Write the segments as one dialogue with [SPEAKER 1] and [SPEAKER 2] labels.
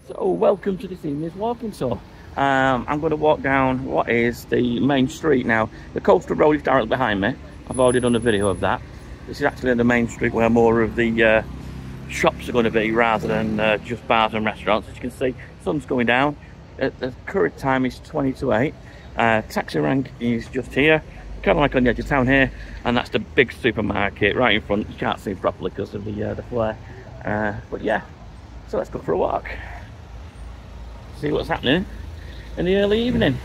[SPEAKER 1] So welcome to this evening's walking tour. I'm going to walk down what is the main street now. The coastal road is directly behind me. I've already done a video of that. This is actually the main street where more of the shops are going to be rather than just bars and restaurants. As you can see, sun's going down. The current time is 20 to 8. Taxi rank is just here, kind of like on the edge of town here, and that's the big supermarket right in front. You can't see properly because of the flare. But yeah, so let's go for a walk. See what's happening in the early evening.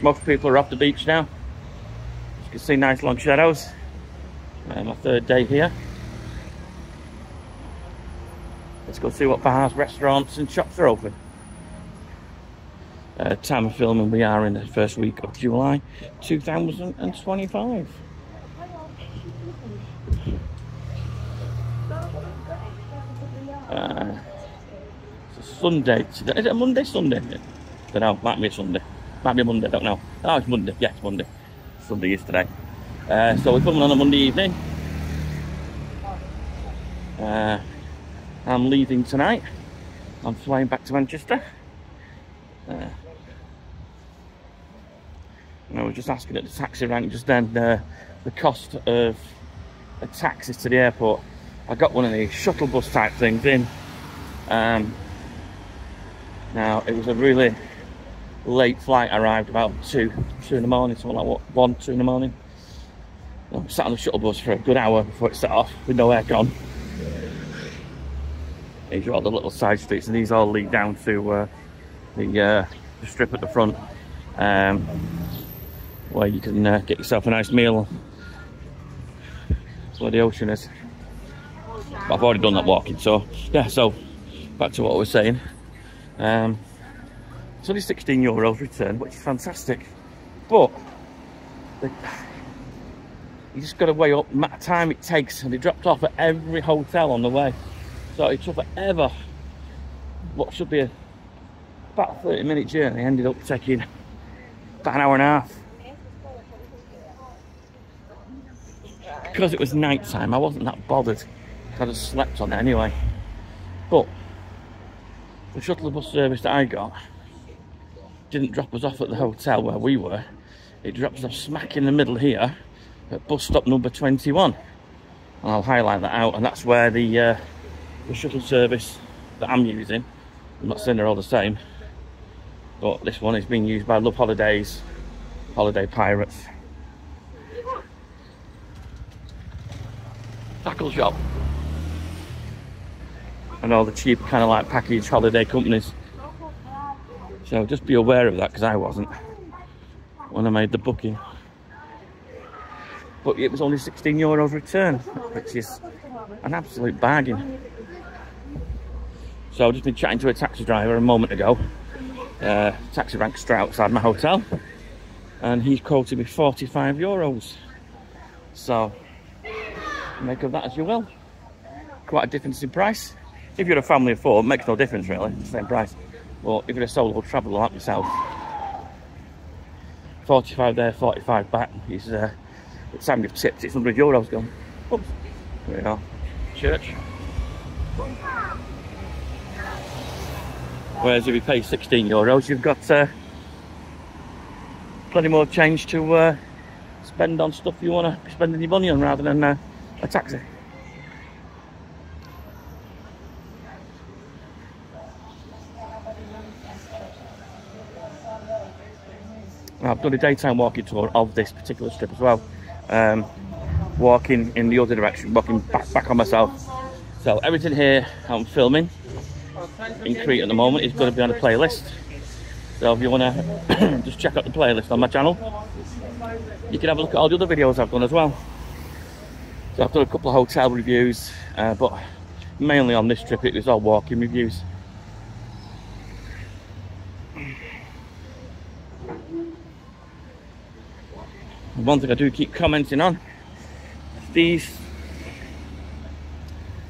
[SPEAKER 1] Most people are off the beach now. As you can see, nice long shadows. My third day here. Let's go see what bars, restaurants and shops are open. Time of filming, we are in the first week of July 2025. Sunday today. Is it a Monday? Sunday? I don't know. Might be a Sunday. Might be a Monday. I don't know. Oh, it's Monday. Yeah, it's Monday. Sunday is today. So we're coming on a Monday evening. I'm leaving tonight. I'm flying back to Manchester. I was just asking at the taxi rank just then the cost of a taxi to the airport. I got one of these shuttle bus type things in. Now it was a really late flight. I arrived about 2 in the morning, something like what, 1, 2 in the morning. I sat on the shuttle bus for a good hour before it set off with no aircon. These are all the little side streets, and these all lead down to the strip at the front, where you can get yourself a nice meal. That's where the ocean is. But I've already done that walking, so yeah. So back to what I was saying. It's only €16 return, which is fantastic, but you just got to weigh up the amount of time it takes, and it dropped off at every hotel on the way, so it took forever. What should be about a 30-minute journey ended up taking about an hour and a half. Because it was night time, I wasn't that bothered. I just slept on it anyway. But the shuttle bus service that I got didn't drop us off at the hotel where we were. It dropped us off smack in the middle here at bus stop number 21. And I'll highlight that out, and that's where the shuttle service that I'm using, I'm not saying they're all the same, but this one is being used by Love Holidays, Holiday Pirates. Tackle shop. And all the cheap kind of like package holiday companies. So just be aware of that, because I wasn't when I made the booking. But it was only €16 return, which is an absolute bargain. So I've just been chatting to a taxi driver a moment ago. Taxi rank straight outside my hotel, and he's quoted me €45. So make of that as you will. Quite a difference in price. If you're a family of 4, it makes no difference really, it's the same price. But if you're a solo traveller like myself, 45 there, 45 back, is the time you've tipped, it's €100 gone. Oops. There we are. Church. Whereas if you pay €16, you've got plenty more change to spend on stuff you want to be spending your money on, rather than a taxi. I've done a daytime walking tour of this particular strip as well. Walking in the other direction, walking back on myself. So everything here I'm filming in Crete at the moment is going to be on a playlist. So if you want to just check out the playlist on my channel, you can have a look at all the other videos I've done as well. So I've done a couple of hotel reviews, but mainly on this trip it was all walking reviews. One thing I do keep commenting on, these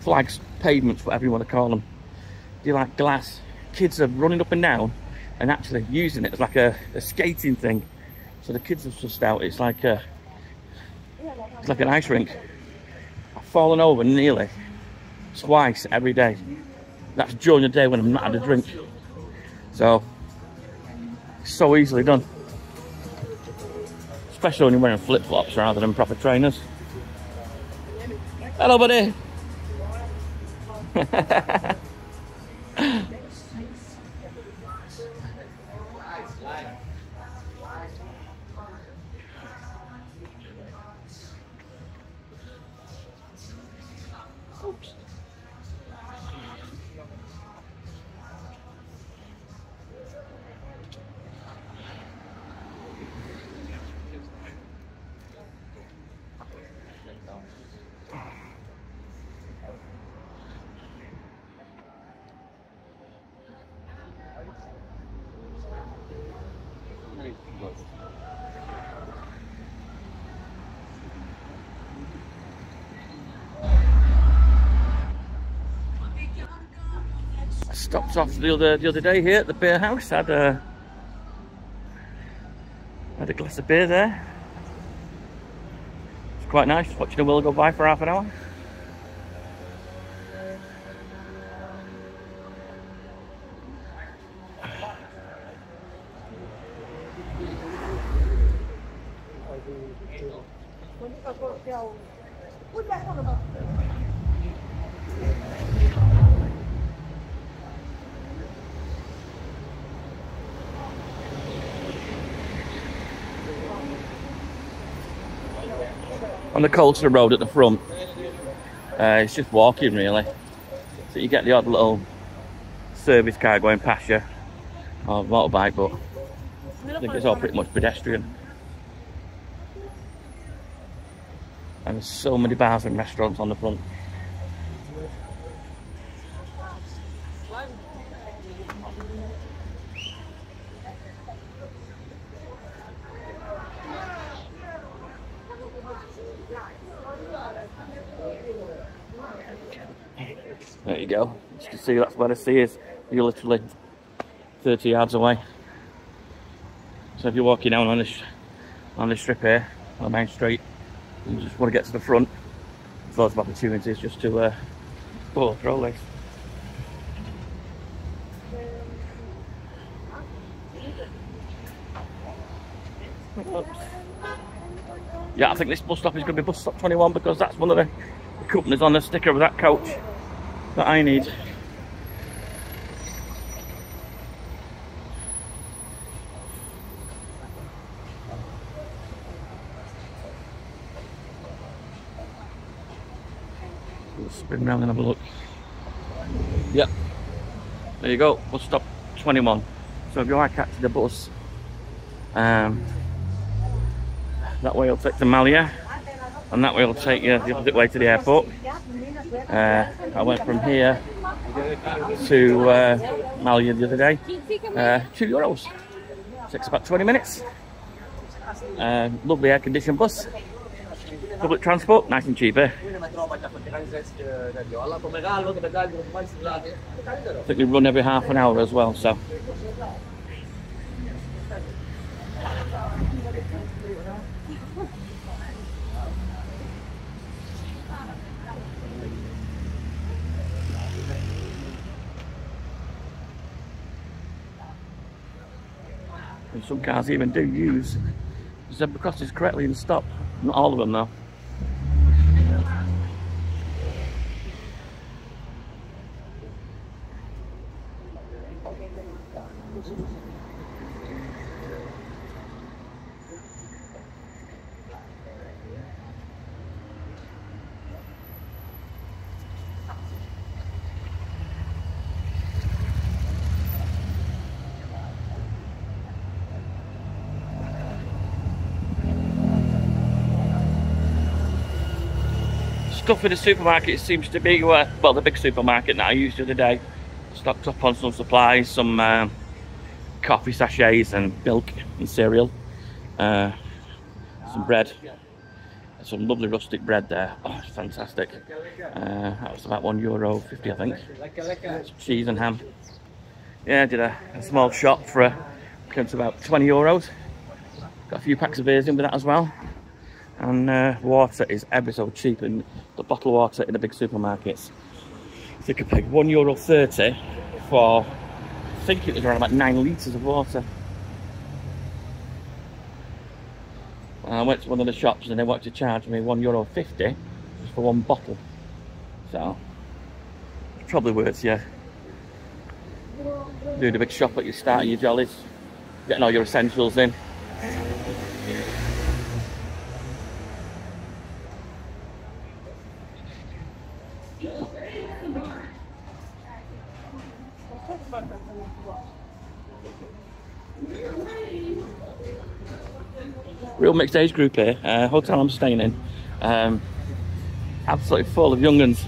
[SPEAKER 1] flags, pavements, whatever you want to call them, they're like glass. Kids are running up and down and actually using it as like a skating thing. So the kids have sussed out it's like an ice rink. I've fallen over nearly twice every day That's during the day when I'm not had a drink. So easily done. Especially when you're wearing flip-flops rather than proper trainers. Hello, buddy. Oops. I stopped off the other day here at the beer house. Had a glass of beer there. It's quite nice watching the wheel go by for half an hour. On the Colchester Road at the front, it's just walking really. So you get the odd little service car going past you, or motorbike, but I think it's all pretty much pedestrian. And there's so many bars and restaurants on the front. There you go. As you can see, that's where the sea is. You're literally 30 yards away. So if you're walking down on this strip here, on the main street, you just want to get to the front, there's loads of opportunities just to throw legs. Yeah, I think this bus stop is going to be bus stop 21 because that's one of the companies on the sticker of that coach that I need. Let's spin around and have a look. Yep, there you go, bus stop 21. So if you are catching the bus, that way it'll take to Malia, and that way it'll take you the opposite way to the airport. I went from here to Malia the other day. €2. Takes about 20 minutes. Lovely air-conditioned bus. Public transport, nice and cheap here. I think we run every half an hour as well, so. And some cars even do use zebra crosses correctly and stop. Not all of them though. Stuff in the supermarket seems to be, well, the big supermarket that I used the other day, stocked up on some supplies, some coffee sachets and milk and cereal, some bread, some lovely rustic bread there. Oh, it's fantastic. That was about €1.50 I think. Some cheese and ham. Yeah, I did a small shop for came to about €20. Got a few packs of beers in with that as well. And water is ever so cheap, and the bottled water in the big supermarkets. It's Stick a pig, €1.30 for, I think it was around about 9 litres of water. And I went to one of the shops and they wanted to charge me €1.50 just for one bottle. So, it's probably worth you doing a big shop at your start of your jollies, getting all your essentials in. Real mixed age group here. Hotel I'm staying in, absolutely full of young uns.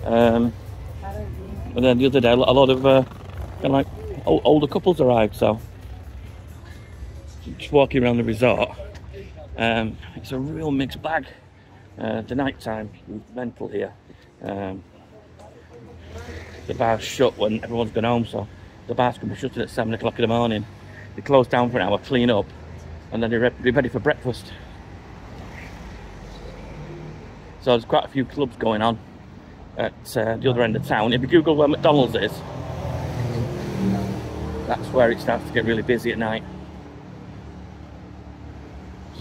[SPEAKER 1] And then the other day, a lot of kind of like older couples arrived. So just walking around the resort, it's a real mixed bag. The night time is mental here. The bar's shut when everyone's gone home, so the bar's can be shut at 7 o'clock in the morning. They close down for an hour, clean up, and then they're ready for breakfast. So there's quite a few clubs going on at the other end of town. If you Google where McDonald's is, that's where it starts to get really busy at night.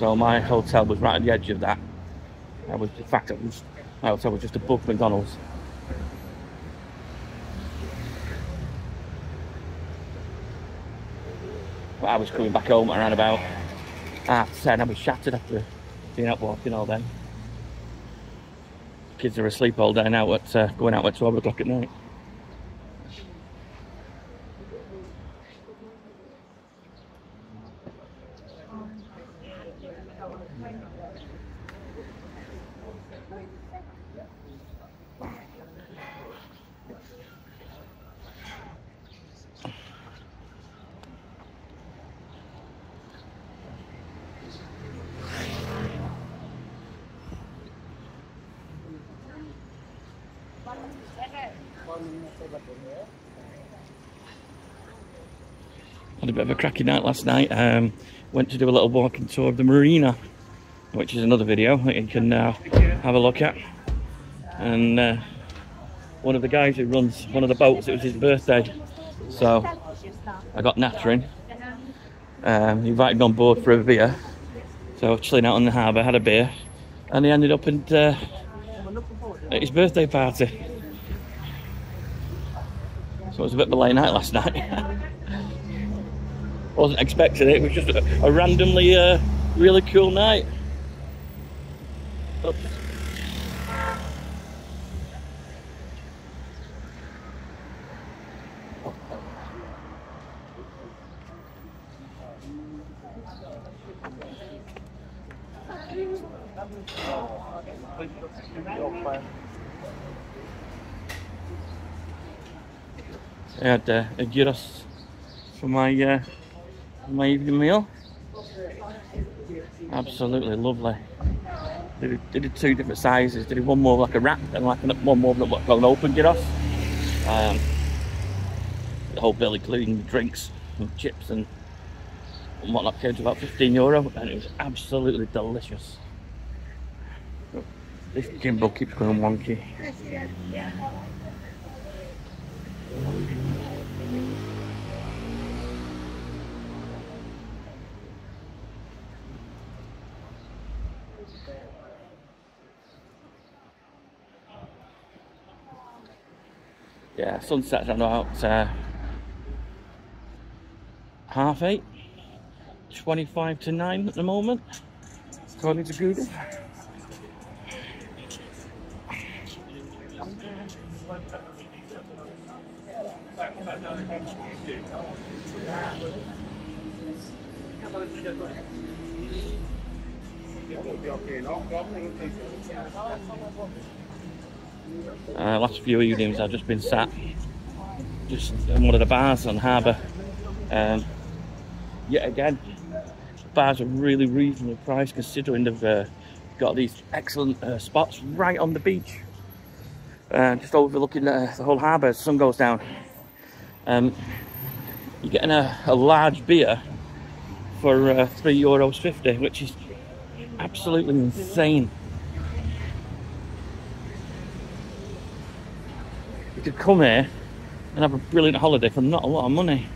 [SPEAKER 1] So my hotel was right at the edge of that. In fact, my hotel was just above McDonald's. But I was coming back home around about 10:30. I was shattered after being out walking all day. Kids are asleep all day now at going out at 12 o'clock at night. Had a bit of a cracking night last night. Went to do a little walking tour of the marina, which is another video that you can have a look at. And one of the guys who runs one of the boats, it was his birthday, so I got nattering. He invited me on board for a beer, so chilling out on the harbour, had a beer, and he ended up at his birthday party. So it was a bit of a late night last night. Wasn't expecting it. It was just a randomly really cool night. Oops. I had a gyros for my evening meal. Absolutely lovely. They did two different sizes. They did one more like a wrap and like one more like an open gyros. The whole bill including drinks and chips and whatnot came to about €15, and it was absolutely delicious. This gimbal keeps going wonky. Yeah, sunset's around about 8:30, 25 to 9 at the moment, according to Google. Last few evenings I've just been sat just in one of the bars on harbour. Yet again, bars are really reasonably priced considering they've got these excellent spots right on the beach, just overlooking the whole harbour as the sun goes down. You're getting a large beer for €3.50, which is absolutely insane. could come here and have a brilliant holiday for not a lot of money.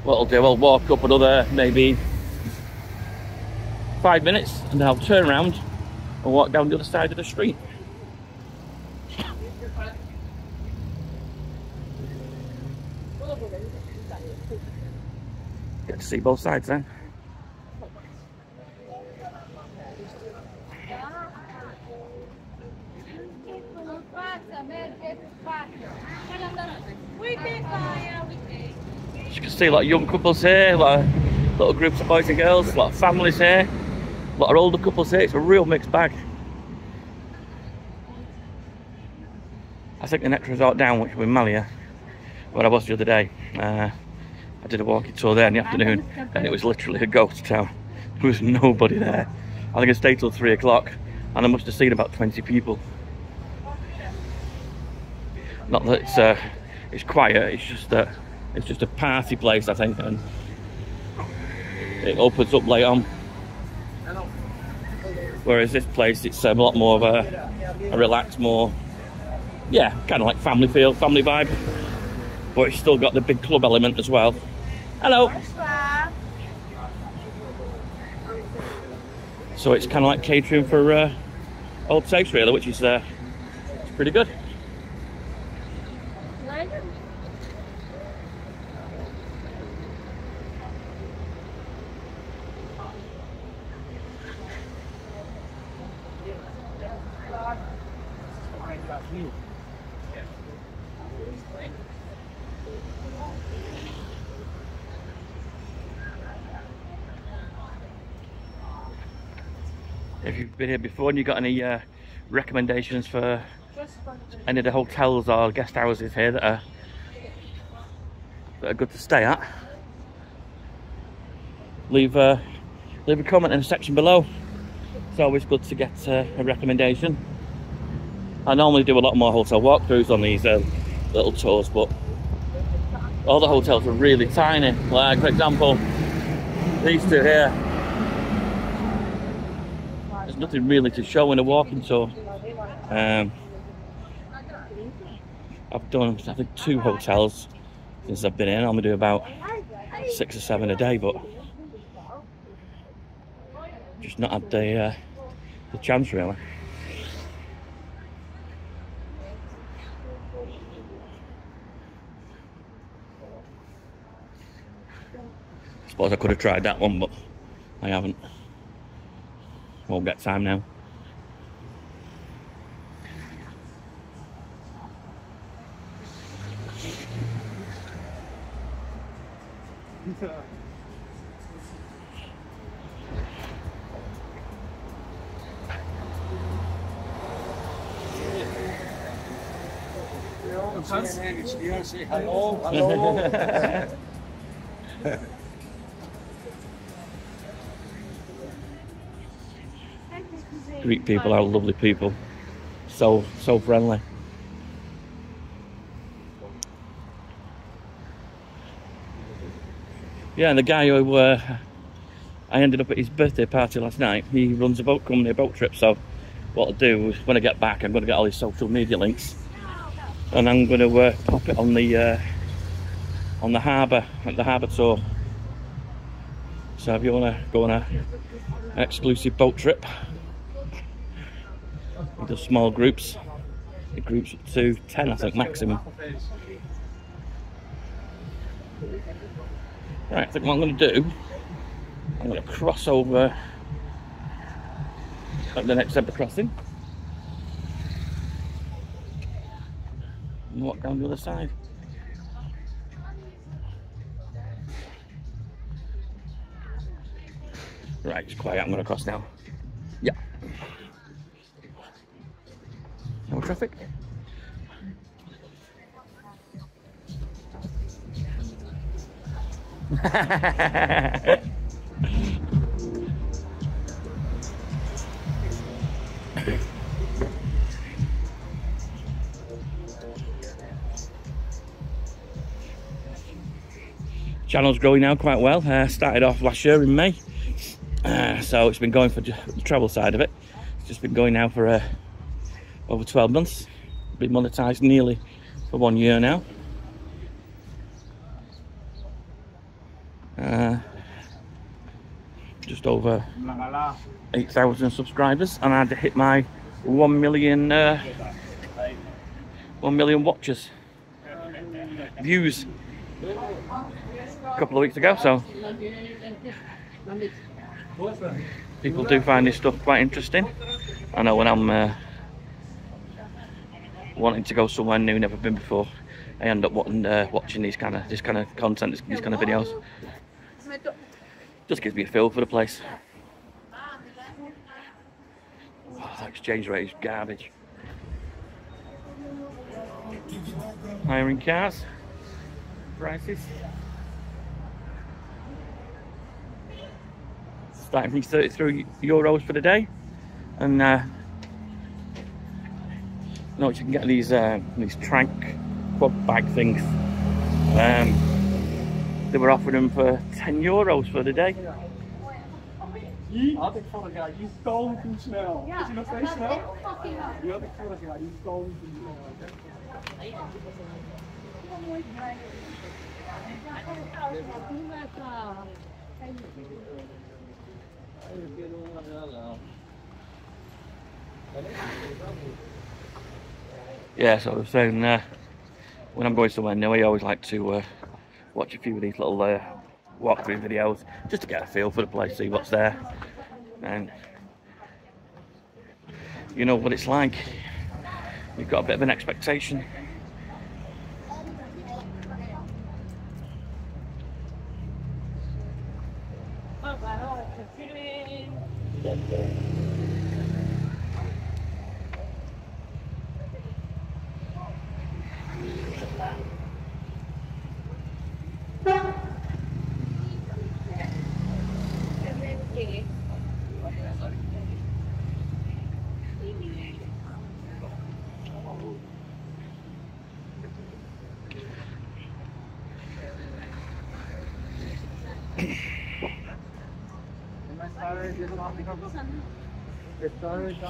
[SPEAKER 1] What I'll do, I'll walk up another maybe 5 minutes and I'll turn around and walk down the other side of the street. Get to see both sides then. You can see a lot of young couples here, a lot of little groups of boys and girls, a lot of families here, a lot of older couples here. It's a real mixed bag. I think the next resort down, which will be Malia, where I was the other day, I did a walking tour there in the afternoon and it was literally a ghost town. There was nobody there. I think I stayed till 3 o'clock and I must have seen about 20 people. Not that it's quiet, it's just that it's just a party place, I think, and it opens up late on. Whereas this place, it's a lot more of a relaxed, more, yeah, kind of like family feel, family vibe. But it's still got the big club element as well. Hello. So it's kind of like catering for old taste, really, which is it's pretty good. If you've been here before and you've got any recommendations for any of the hotels or guest houses here that are good to stay at, leave a comment in the section below. It's always good to get a recommendation. I normally do a lot more hotel walkthroughs on these little tours, but all the hotels are really tiny. Like, for example, these two here, there's nothing really to show in a walking tour. I've done, I think, 2 hotels since I've been in. I'm gonna do about 6 or 7 a day, but just not had the chance, really. I suppose I could have tried that one, but I haven't. Won't get time now. Hello. Greek people are lovely people, so friendly. Yeah, and the guy who I ended up at his birthday party last night, he runs a boat company, a boat trip. So what I'll do is when I get back, I'm going to get all his social media links, and I'm going to pop it on the harbour, at the harbour tour. So if you want to go on an exclusive boat trip, the small groups, the groups up to 10, I think, maximum. Right, I think what I'm going to do, I'm going to cross over at the next zebra crossing and walk down the other side. Right, it's quiet, I'm going to cross now. Yeah. traffic. Channel's growing now quite well. Started off last year in May, so it's been going for the travel side of it. It's just been going now for over 12 months. Been monetized nearly for 1 year now. Just over 8,000 subscribers, and I had to hit my 1 million watches, views, a couple of weeks ago. So people do find this stuff quite interesting. I know when I'm wanting to go somewhere new, never been before, I end up watching this kind of content, these kind of videos. Just gives me a feel for the place. Oh, that exchange rate is garbage. Hiring cars, prices. Starting from €33 for the day, and you know, you can get these trank quad bag things. They were offering them for €10 for the day.
[SPEAKER 2] Had ik vorig jaar, die is toen snel. Is hij nog steeds snel? Die had ik vorig jaar, die is toen snel.
[SPEAKER 1] Yeah, so I was saying, when I'm going somewhere new, I always like to watch a few of these little walkthrough videos, just to get a feel for the place, see what's there, and you know what it's like. You've got a bit of an expectation.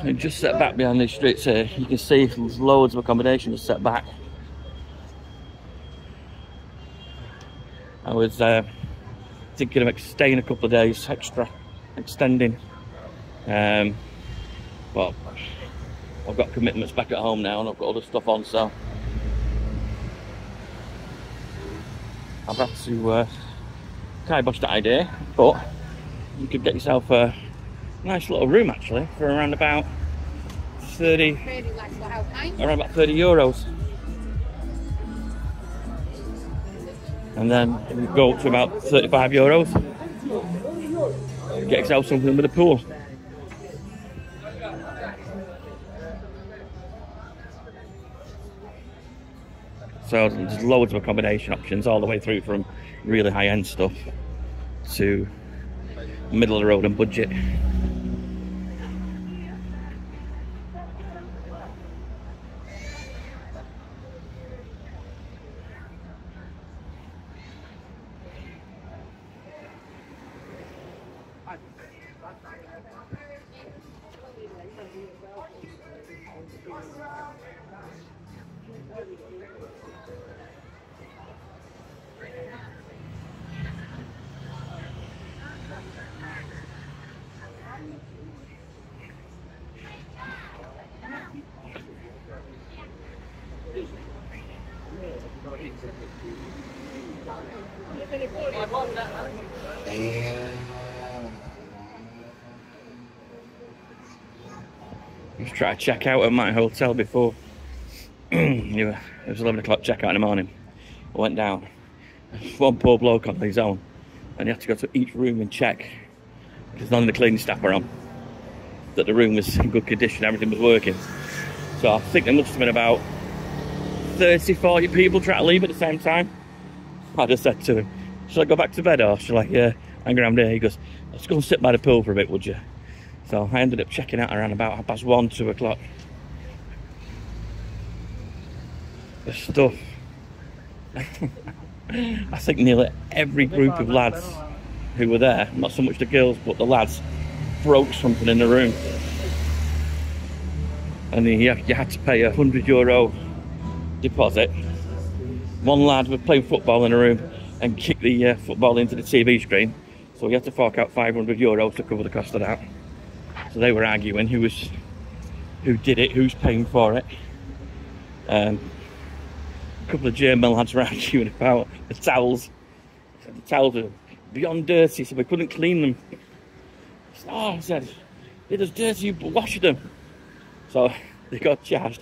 [SPEAKER 1] And just set back behind these streets here, you can see there's loads of accommodation just set back. I was thinking of staying a couple of days extra, extending, but I've got commitments back at home now and I've got other stuff on, so I've had to kibosh that idea. But you could get yourself a nice little room actually for around about 30, around about €30, and then you can go up to about €35. Get yourself something with a pool. So there's loads of accommodation options all the way through, from really high-end stuff to middle of the road and budget. Just try to check out at my hotel before. It was 11 o'clock checkout in the morning. I went down. One poor bloke on his own, and he had to go to each room and check, because none of the cleaning staff were on, that the room was in good condition, everything was working. So I think there must have been about 30, 40 people trying to leave at the same time. I just said to him, "Shall I go back to bed or shall I hang around here?" He goes, "Let's go and sit by the pool for a bit, would you?" So I ended up checking out around about 1:30, 2 o'clock. The stuff. I think nearly every group of lads who were there, not so much the girls, but the lads, broke something in the room. And you had to pay €100 deposit. One lad was playing football in a room and kicked the football into the TV screen, so he had to fork out €500 to cover the cost of that. So they were arguing who did it, who's paying for it. A couple of German lads were arguing about the towels. The towels are beyond dirty, so we couldn't clean them. I said, "They're just dirty, but wash them." So they got charged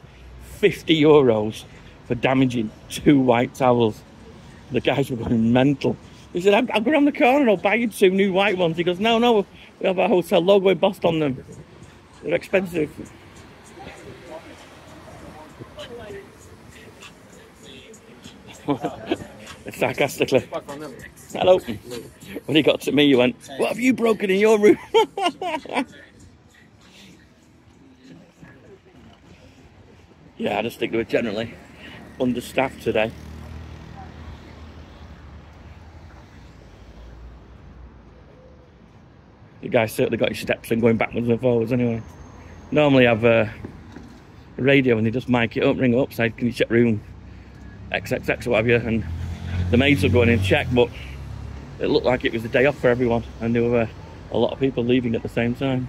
[SPEAKER 1] €50 for damaging 2 white towels. The guys were going mental. He said, I'll go around the corner and I'll buy you 2 new white ones. He goes, no, we have our hotel logo embossed on them. They're expensive. Sarcastically. Hello. When he got to me, he went, "What have you broken in your room?" Yeah, I just think they were generally understaffed today. The guy certainly got his steps in going backwards and forwards anyway. Normally have a radio and they just mic it up, ring it up, say, "Can you check room XXX or what have you?" And the maids will go in and check, but it looked like it was a day off for everyone and there were a lot of people leaving at the same time.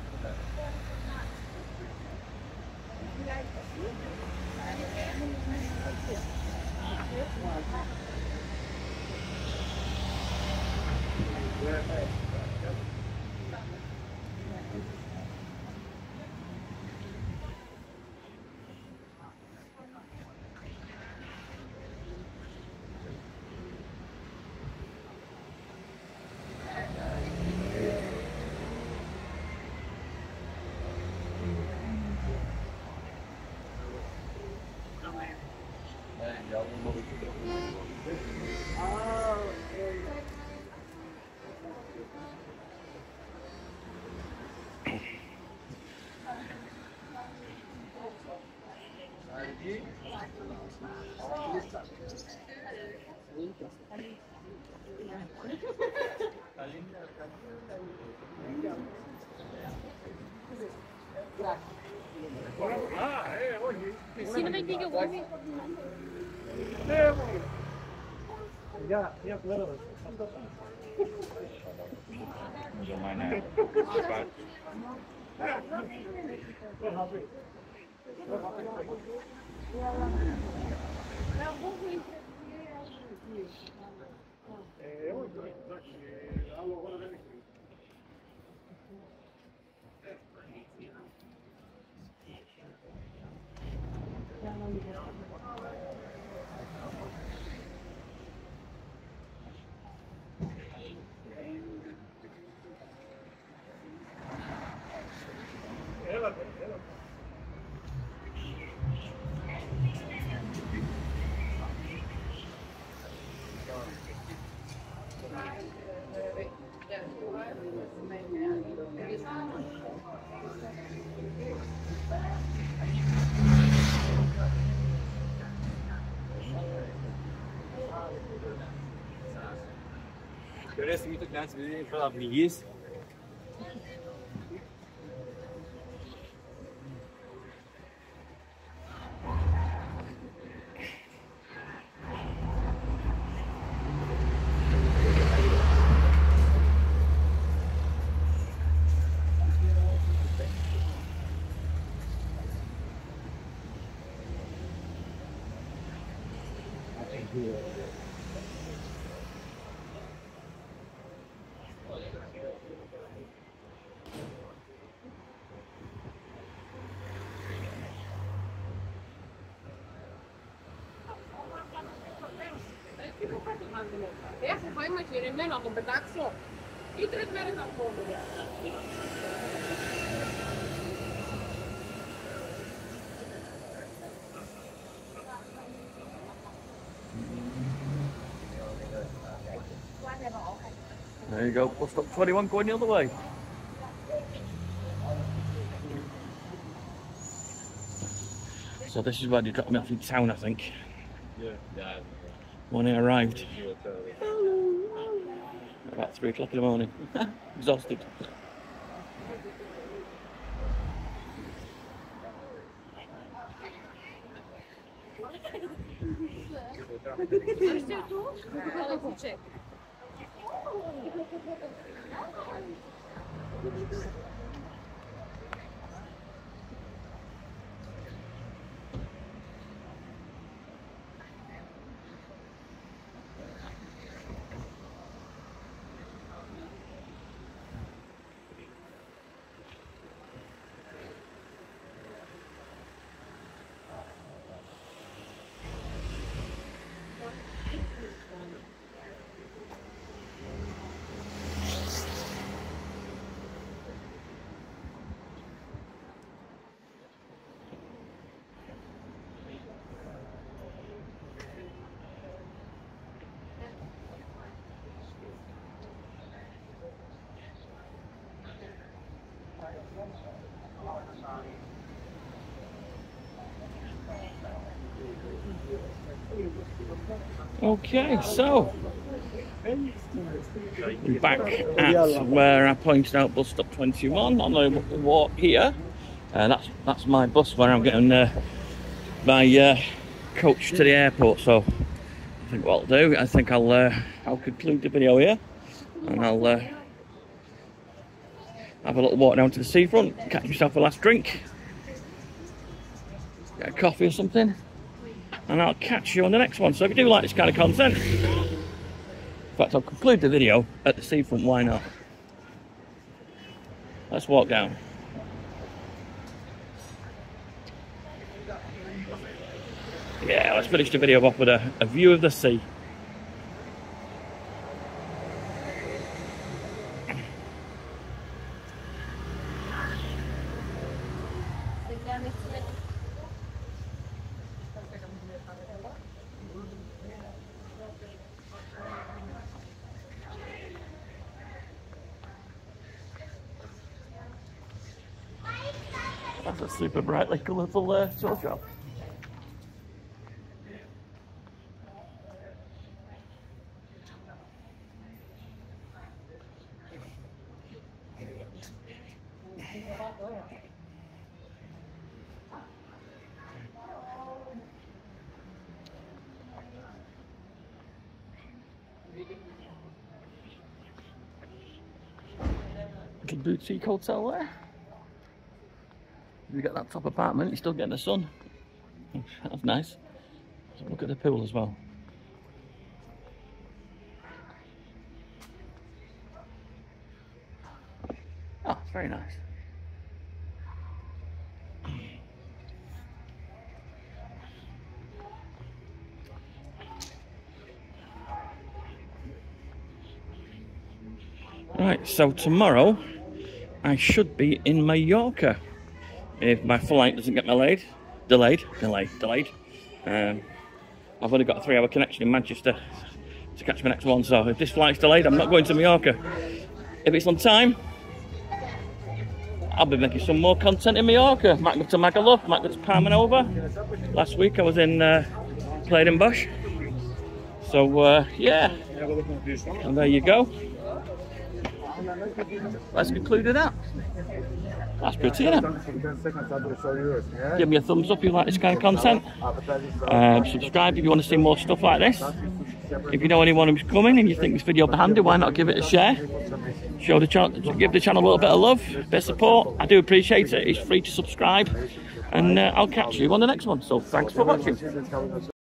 [SPEAKER 2] Parece muito criança, ele fala preguiça.
[SPEAKER 3] Poi ma ci nemmeno con petaxo. I 3 mere da fondo.
[SPEAKER 1] There you go, bus stop 21 going the other way. So this is where they dropped me off in town, I think. Yeah. When I arrived. About 3 o'clock in the morning. Exhausted. Okay, so we're back at where I pointed out bus stop 21 on the walk here. That's my bus where I'm getting my coach to the airport. So I think what I'll do, I think I'll conclude the video here, and I'll have a little walk down to the seafront, catch myself a last drink, get a coffee or something, and I'll catch you on the next one. So if you do like this kind of content, in fact, I'll conclude the video at the seafront, why not? Let's walk down. Yeah, let's finish the video off with a view of the sea. That's a super brightly colourful tour shop. Little boutique hotel there. You get that top apartment, you're still getting the sun. That's nice. So look at the pool as well. Oh, it's very nice. Right, so tomorrow I should be in Mallorca if my flight doesn't get delayed. I've only got a 3-hour connection in Manchester to catch my next one, so if this flight's delayed, I'm not going to Mallorca. If it's on time, I'll be making some more content in Mallorca. Might go to Magaluf, might go to Palma Nova. Last week I was in Bush. So yeah, and there you go. Let's conclude with that. That's pretty, isn't it? Give me a thumbs up if you like this kind of content. Subscribe if you want to see more stuff like this. If you know anyone who's coming and you think this video will be handy, why not give it a share? Show the channel, give the channel a little bit of love, a bit of support. I do appreciate it. It's free to subscribe, and I'll catch you on the next one. So thanks for watching.